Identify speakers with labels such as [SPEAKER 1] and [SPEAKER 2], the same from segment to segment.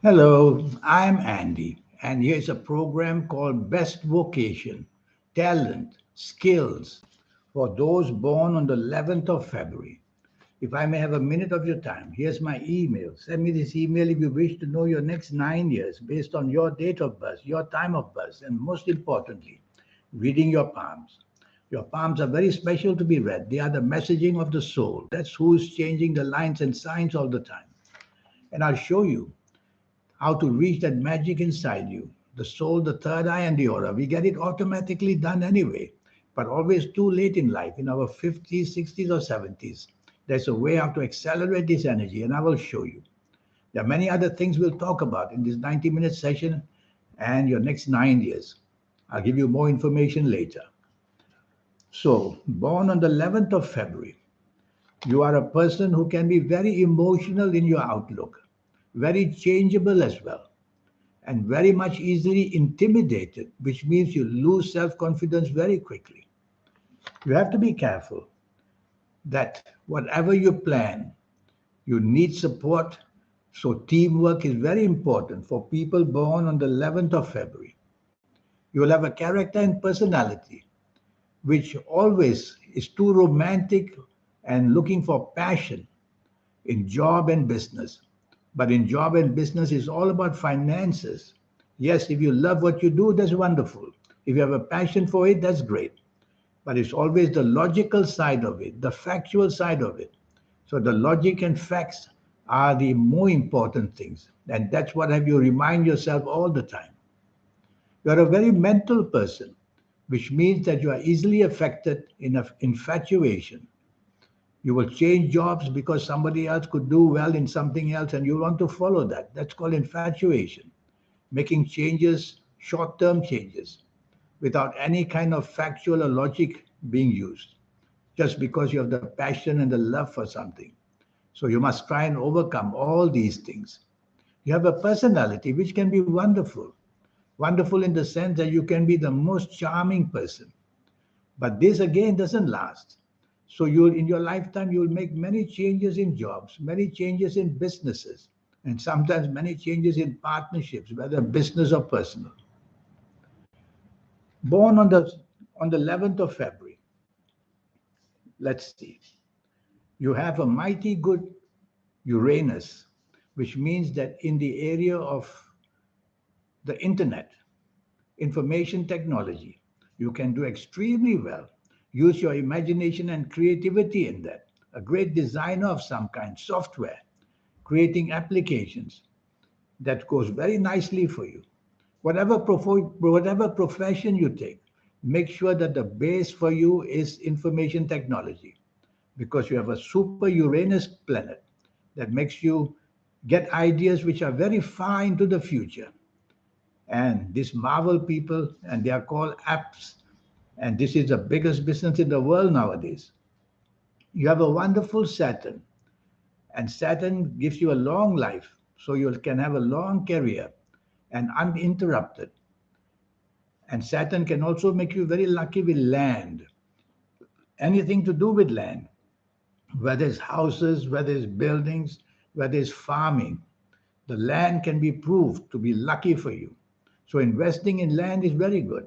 [SPEAKER 1] Hello, I'm Andy, and here's a program called Best Vocation Talent, Skills for those born on the 11th of February. If I may have a minute of your time, here's my email. Send me this email if you wish to know your next 9 years based on your date of birth, your time of birth, and most importantly, reading your palms. Your palms are very special to be read. They are the messaging of the soul. That's who's changing the lines and signs all the time. And I'll show you how to reach that magic inside you, the soul, the third eye, and the aura. We get it automatically done anyway, but always too late in life, in our 50s, 60s, or 70s. There's a way how to accelerate this energy, and I will show you. There are many other things we'll talk about in this 90-minute session and your next 9 years. I'll give you more information later. So, born on the 11th of February, you are a person who can be very emotional in your outlook, very changeable as well, and very much easily intimidated, which means you lose self confidence very quickly. You have to be careful that whatever you plan, you need support. So, teamwork is very important for people born on the 11th of February. You will have a character and personality which always is too romantic and looking for passion in job and business. But in job and business, it's all about finances. Yes, if you love what you do, that's wonderful. If you have a passion for it, that's great. But it's always the logical side of it, the factual side of it. So the logic and facts are the more important things. And that's what have you remind yourself all the time. You are a very mental person, which means that you are easily affected in infatuation. You will change jobs because somebody else could do well in something else and you want to follow that. That's called infatuation. Making changes, short term changes, without any kind of factual or logic being used, just because you have the passion and the love for something. So you must try and overcome all these things. You have a personality which can be wonderful. Wonderful in the sense that you can be the most charming person. But this again doesn't last. So you'll in your lifetime you'll make many changes in jobs, many changes in businesses, and sometimes many changes in partnerships, whether business or personal. Born on the 11th of February, let's see. You have a mighty good Uranus, which means that in the area of the internet, information technology, you can do extremely well. Use your imagination and creativity in that. A great designer of some kind, software, creating applications that goes very nicely for you. Whatever profession you take, make sure that the base for you is information technology because you have a super Uranus planet that makes you get ideas which are very far into the future. And these Marvel people, and they are called apps, and this is the biggest business in the world nowadays. You have a wonderful Saturn, and Saturn gives you a long life, so you can have a long career and uninterrupted. And Saturn can also make you very lucky with land, anything to do with land, whether it's houses, whether it's buildings, whether it's farming. The land can be proved to be lucky for you. So investing in land is very good.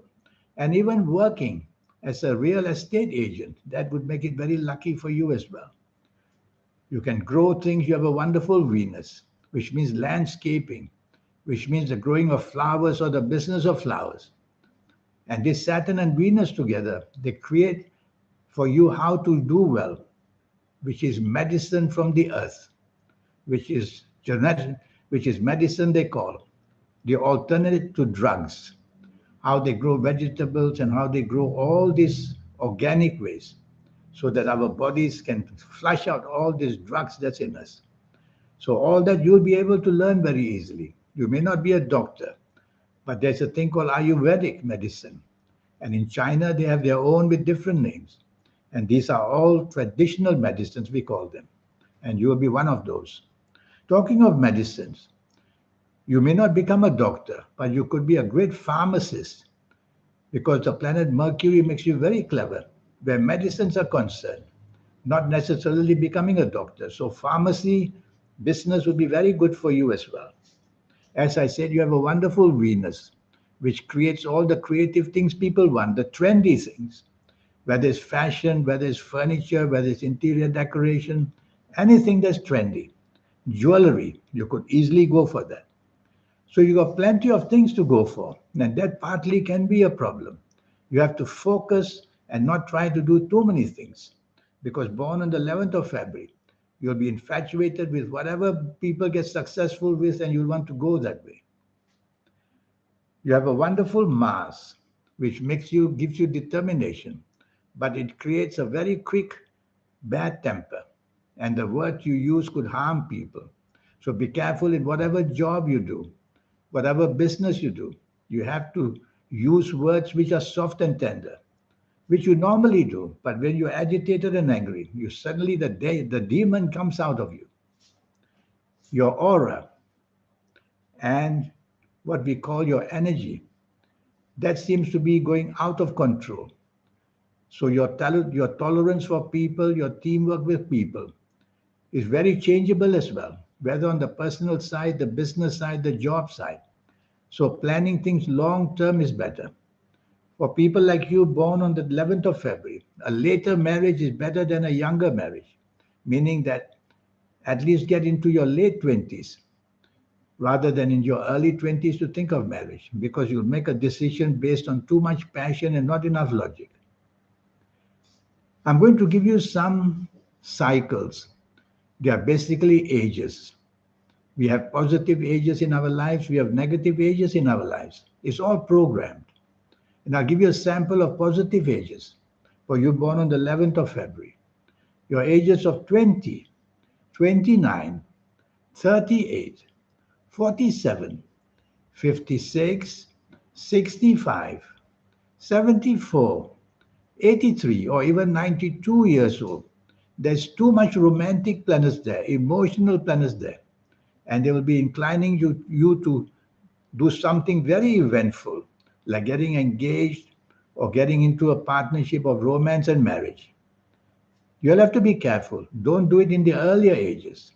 [SPEAKER 1] And even working as a real estate agent, that would make it very lucky for you as well. You can grow things. You have a wonderful Venus, which means landscaping, which means the growing of flowers or the business of flowers. And this Saturn and Venus together, they create for you how to do well, which is medicine from the earth, which is genetic, which is medicine they call the alternative to drugs. How they grow vegetables and how they grow all these organic ways so that our bodies can flush out all these drugs that's in us. So all that you'll be able to learn very easily. You may not be a doctor, but there's a thing called Ayurvedic medicine. And in China, they have their own with different names. And these are all traditional medicines, we call them. And you will be one of those. Talking of medicines, you may not become a doctor, but you could be a great pharmacist because the planet Mercury makes you very clever where medicines are concerned, not necessarily becoming a doctor. So, pharmacy business would be very good for you as well. As I said, you have a wonderful Venus, which creates all the creative things people want, the trendy things, whether it's fashion, whether it's furniture, whether it's interior decoration, anything that's trendy. Jewelry, you could easily go for that. So you got plenty of things to go for, and that partly can be a problem. You have to focus and not try to do too many things, because born on the 11th of February, you'll be infatuated with whatever people get successful with, and you'll want to go that way. You have a wonderful Mars, which gives you determination, but it creates a very quick bad temper, and the word you use could harm people. So be careful in whatever job you do, whatever business you do. You have to use words which are soft and tender, which you normally do. But when you're agitated and angry, you suddenly the demon comes out of you. Your aura and what we call your energy, that seems to be going out of control. So your talent, your tolerance for people, your teamwork with people is very changeable as well, whether on the personal side, the business side, the job side. So planning things long term is better. For people like you born on the 11th of February, a later marriage is better than a younger marriage, meaning that at least get into your late 20s rather than in your early 20s to think of marriage, because you'll make a decision based on too much passion and not enough logic. I'm going to give you some cycles. They are basically ages. We have positive ages in our lives, we have negative ages in our lives. It's all programmed. And I'll give you a sample of positive ages for you born on the 11th of February. Your ages of 20, 29, 38, 47, 56, 65, 74, 83, or even 92 years old. There's too much romantic planets there, emotional planets there, and they will be inclining you to do something very eventful, like getting engaged or getting into a partnership of romance and marriage. You'll have to be careful. Don't do it in the earlier ages.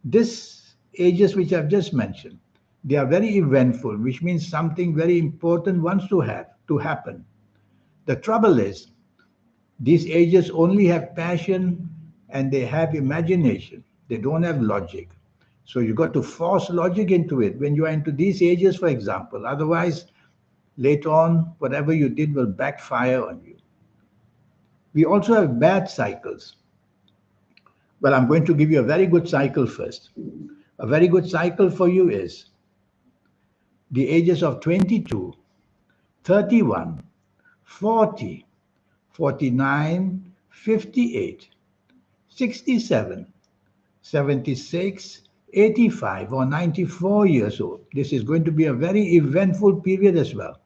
[SPEAKER 1] These ages which I've just mentioned, they are very eventful, which means something very important wants to happen. The trouble is, these ages only have passion and they have imagination. They don't have logic. So you got to force logic into it when you are into these ages, for example. Otherwise, later on, whatever you did will backfire on you. We also have bad cycles. Well, I'm going to give you a very good cycle first. A very good cycle for you is the ages of 22, 31, 40, 49, 58, 67, 76, 85, or 94 years old. This is going to be a very eventful period as well,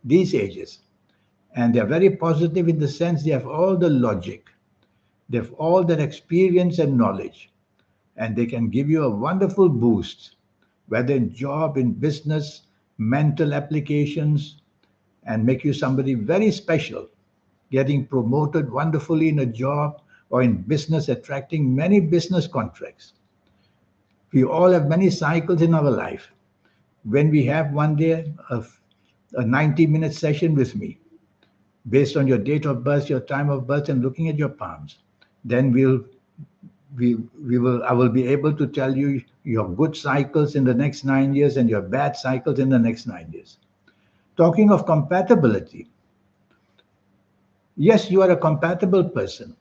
[SPEAKER 1] these ages. And they're very positive in the sense they have all the logic, they have all that experience and knowledge, and they can give you a wonderful boost, whether in job, in business, mental applications, and make you somebody very special, getting promoted wonderfully in a job or in business, attracting many business contracts. We all have many cycles in our life. When we have one day a 90-minute session with me, based on your date of birth, your time of birth, and looking at your palms, then I will be able to tell you your good cycles in the next 9 years and your bad cycles in the next 9 years. Talking of compatibility, yes, you are a compatible person,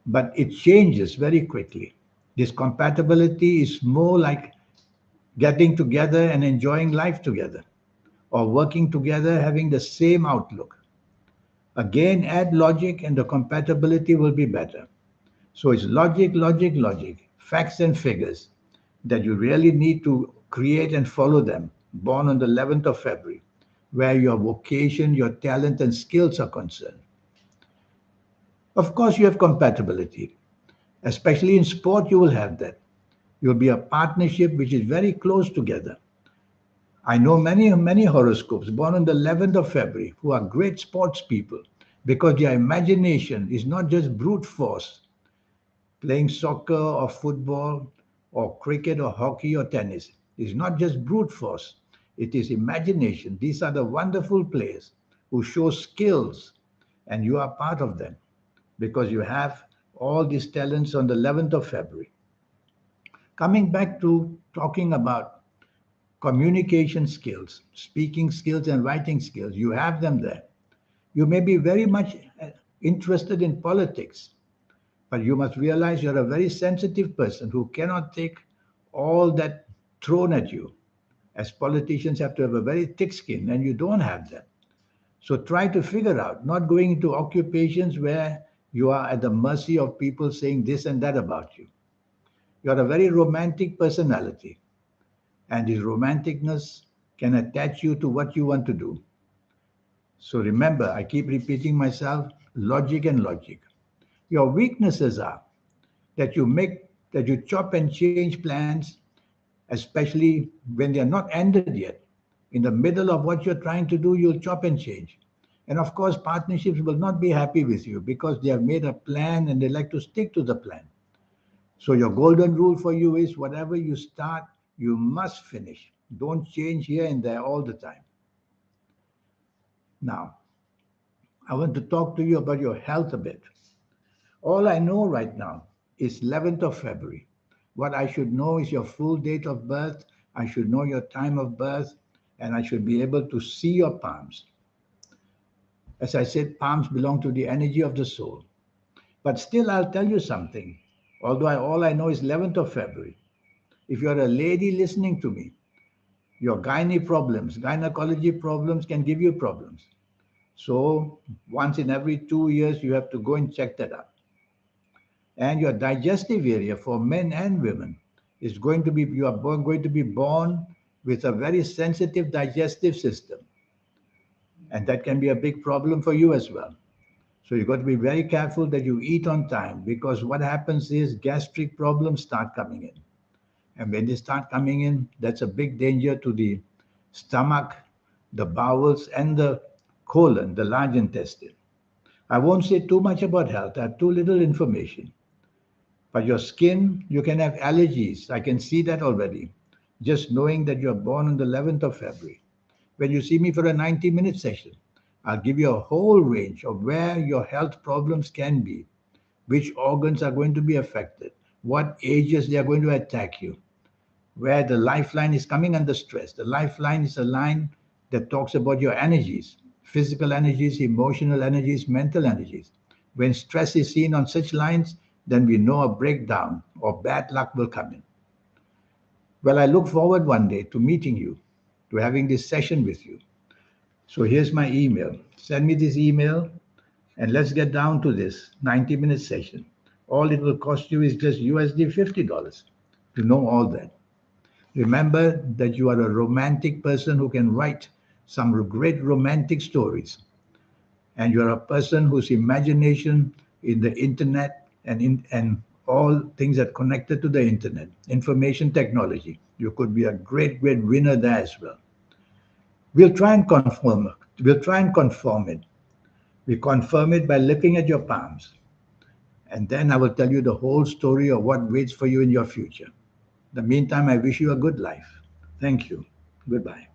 [SPEAKER 1] but it changes very quickly. This compatibility is more like getting together and enjoying life together, or working together having the same outlook. Again, add logic and the compatibility will be better. So it's logic, logic, logic, facts and figures that you really need to create and follow them, born on the 11th of February, where your vocation, your talent, and skills are concerned. Of course, you have compatibility. Especially in sport, you will have that. You'll be a partnership which is very close together. I know many horoscopes born on the 11th of February who are great sports people because their imagination is not just brute force, playing soccer or football or cricket or hockey or tennis. It's not just brute force, it is imagination. These are the wonderful players who show skills, and you are part of them because you have all these talents on the 11th of February. Coming back to talking about communication skills, speaking skills, and writing skills, you have them there. You may be very much interested in politics, but you must realize you're a very sensitive person who cannot take all that thrown at you. As politicians have to have a very thick skin, and you don't have that. So try to figure out, not going into occupations where you are at the mercy of people saying this and that about you. You're a very romantic personality, and this romanticness can attach you to what you want to do. So remember, I keep repeating myself, logic and logic. Your weaknesses are that you chop and change plans, especially when they are not ended yet. In the middle of what you're trying to do, you'll chop and change. And of course, partnerships will not be happy with you because they have made a plan and they like to stick to the plan. So your golden rule for you is whatever you start, you must finish. Don't change here and there all the time. Now, I want to talk to you about your health a bit. All I know right now is 11th of February. What I should know is your full date of birth. I should know your time of birth, and I should be able to see your palms. As I said, palms belong to the energy of the soul. But still, I'll tell you something. Although all I know is 11th of February. If you're a lady listening to me, your gynecology problems can give you problems. So once in every 2 years, you have to go and check that out. And your digestive area for men and women is going to be, going to be born with a very sensitive digestive system. And that can be a big problem for you as well. So you've got to be very careful that you eat on time because what happens is gastric problems start coming in. And when they start coming in, that's a big danger to the stomach, the bowels, and the colon, the large intestine. I won't say too much about health. I have too little information. But your skin, you can have allergies. I can see that already. Just knowing that you're born on the 11th of February. When you see me for a 90-minute session, I'll give you a whole range of where your health problems can be, which organs are going to be affected, what ages they are going to attack you, where the lifeline is coming under stress. The lifeline is a line that talks about your energies, physical energies, emotional energies, mental energies. When stress is seen on such lines, then we know a breakdown or bad luck will come in. Well, I look forward one day to meeting you, to having this session with you. So here's my email. Send me this email and let's get down to this 90-minute session. All it will cost you is just USD $50 to know all that. Remember that you are a romantic person who can write some great romantic stories. And you're a person whose imagination in the internet and all things that connected to the internet, information technology. You could be a great, great winner there as well. We'll try and conform. We'll try and conform it. We confirm it by looking at your palms. And then I will tell you the whole story of what waits for you in your future. In the meantime, I wish you a good life. Thank you. Goodbye.